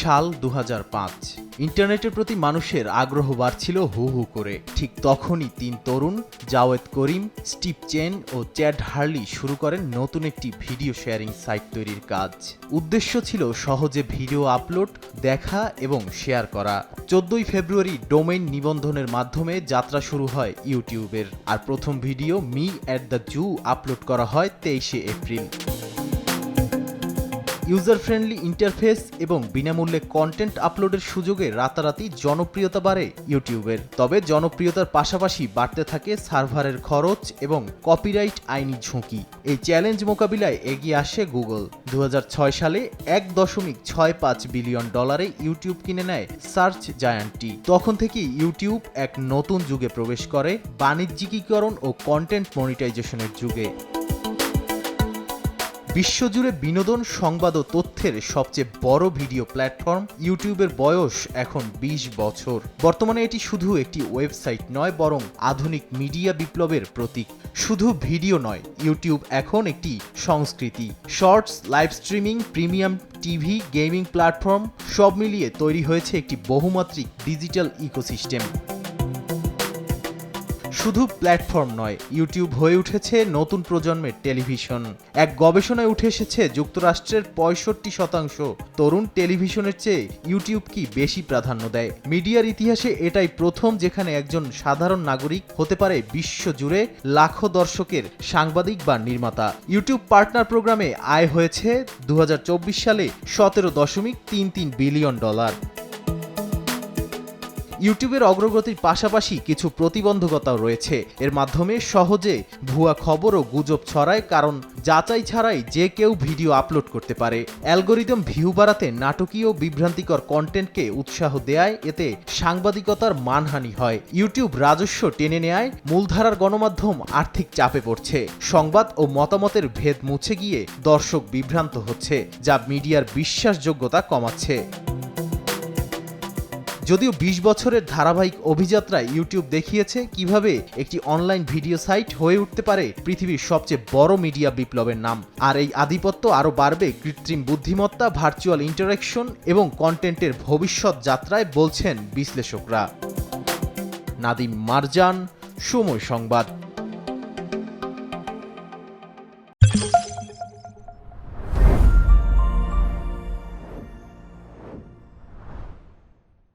সাল ২০০৫। ইন্টারনেটের প্রতি মানুষের আগ্রহ বাড়ছিল হু হু করে। ঠিক তখনই তিন তরুণ জাওয়েদ করিম, স্টিভ চেন ও চ্যাড হার্লি শুরু করেন নতুন একটি ভিডিও শেয়ারিং সাইট তৈরির কাজ। উদ্দেশ্য ছিল সহজে ভিডিও আপলোড, দেখা এবং শেয়ার করা। ১৪ই ফেব্রুয়ারি ডোমেইন নিবন্ধনের মাধ্যমে যাত্রা শুরু হয় ইউটিউবের। আর প্রথম video me at the zoo upload করা হয় ২৩শে এপ্রিল। ইউজার ফ্রেন্ডলি ইন্টারফেস এবং বিনামূল্যে কন্টেন্ট আপলোডের সুযোগে রাতারাতি জনপ্রিয়তা বাড়ে ইউটিউবের। তবে জনপ্রিয়তার পাশাপাশি বাড়তে থাকে সার্ভারের খরচ এবং কপিরাইট আইনি ঝুঁকি। এই চ্যালেঞ্জ মোকাবিলায় এগিয়ে আসে গুগল। ২০০৬ সালে $১.৬৫ বিলিয়ন ইউটিউব কিনে নেয় সার্চ জায়ান্টটি। তখন থেকেই ইউটিউব এক নতুন যুগে প্রবেশ করে, বাণিজ্যিকীকরণ ও কন্টেন্ট মনিটাইজেশনের যুগে। বিশ্বজুড়ে বিনোদন, সংবাদ ও তথ্যের সবচেয়ে বড় ভিডিও প্ল্যাটফর্ম ইউটিউবের বয়স এখন ২০ বছর। বর্তমানে এটি শুধু একটি ওয়েবসাইট নয়, বরং আধুনিক মিডিয়া বিপ্লবের প্রতীক। শুধু ভিডিও নয়, ইউটিউব এখন একটি সংস্কৃতি। Shorts, live streaming, premium TV, gaming platform সব মিলিয়ে তৈরি হয়েছে একটি বহুমাত্রিক ডিজিটাল ইকোসিস্টেম। শুধু প্ল্যাটফর্ম নয়, ইউটিউব হয়ে উঠেছে নতুন প্রজন্মের টেলিভিশন। এক গবেষণায় উঠে এসেছে যুক্তরাষ্ট্রের ৬৫% তরুণ টেলিভিশনের চেয়ে ইউটিউবকে বেশি প্রাধান্য দেয়। মিডিয়ার ইতিহাসে এটাই প্রথম যেখানে একজন সাধারণ নাগরিক হতে পারে বিশ্বজুড়ে লাখো দর্শকের সাংবাদিক বা নির্মাতা। ইউটিউব পার্টনার প্রোগ্রামে আয় হয়েছে ২০২৪ সালে $১৭.৩৩ বিলিয়ন। ইউটিউবের অগ্রগতির পাশাপাশি কিছু প্রতিবন্ধকতাও রয়েছে। এর মাধ্যমে সহজে ভুয়া খবর ও গুজব ছড়ায়, কারণ যাচাই ছাড়াই যে কেউ ভিডিও আপলোড করতে পারে। অ্যালগোরিদম ভিউ বাড়াতে নাটকীয় বিভ্রান্তিকর কন্টেন্টকে উৎসাহ দেয়, এতে সাংবাদিকতার মানহানি হয়। ইউটিউব রাজস্ব টেনে নেয়, মূলধারার গণমাধ্যম আর্থিক চাপে পড়ছে। সংবাদ ও মতামতের ভেদ মুছে গিয়ে দর্শক বিভ্রান্ত হচ্ছে, যা মিডিয়ার বিশ্বাসযোগ্যতা কমাচ্ছে। যদিও ২০ বছরের ধারাবাহিক অভিযাত্রায় ইউটিউব দেখিয়েছে কিভাবে একটি অনলাইন ভিডিও সাইট হয়ে উঠতে পারে পৃথিবীর সবচেয়ে বড় মিডিয়া বিপ্লবের নাম। আর এই আধিপত্য আরও বাড়বে কৃত্রিম বুদ্ধিমত্তা, ভার্চুয়াল ইন্টারেকশন এবং কন্টেন্টের ভবিষ্যৎ যাত্রায়, বলছেন বিশ্লেষকরা। নাদিম মারজান, সময় সংবাদ।